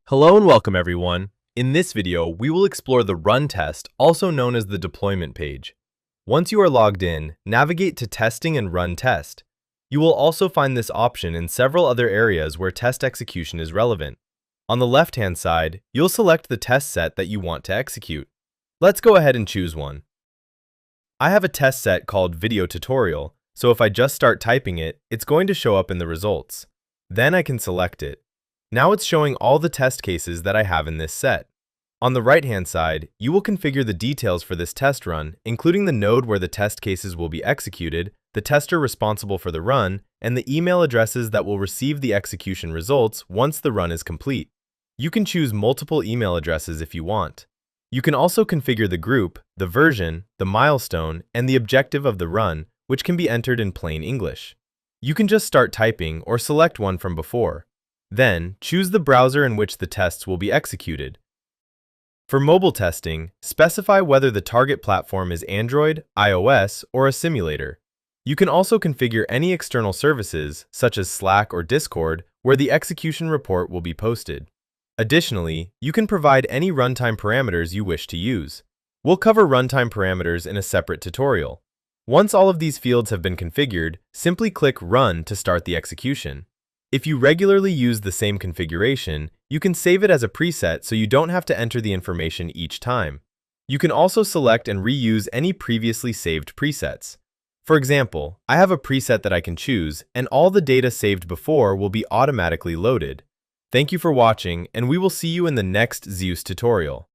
Hello and welcome everyone. In this video, we will explore the run test, also known as the deployment page. Once you are logged in, navigate to Testing and Run Test. You will also find this option in several other areas where test execution is relevant. On the left-hand side, you'll select the test set that you want to execute. Let's go ahead and choose one. I have a test set called Video Tutorial, so if I just start typing it, it's going to show up in the results. Then I can select it. Now it's showing all the test cases that I have in this set. On the right-hand side, you will configure the details for this test run, including the node where the test cases will be executed, the tester responsible for the run, and the email addresses that will receive the execution results once the run is complete. You can choose multiple email addresses if you want. You can also configure the group, the version, the milestone, and the objective of the run, which can be entered in plain English. You can just start typing or select one from before. Then, choose the browser in which the tests will be executed. For mobile testing, specify whether the target platform is Android, iOS, or a simulator. You can also configure any external services, such as Slack or Discord, where the execution report will be posted. Additionally, you can provide any runtime parameters you wish to use. We'll cover runtime parameters in a separate tutorial. Once all of these fields have been configured, simply click Run to start the execution. If you regularly use the same configuration, you can save it as a preset so you don't have to enter the information each time. You can also select and reuse any previously saved presets. For example, I have a preset that I can choose, and all the data saved before will be automatically loaded. Thank you for watching, and we will see you in the next ZeuZ tutorial.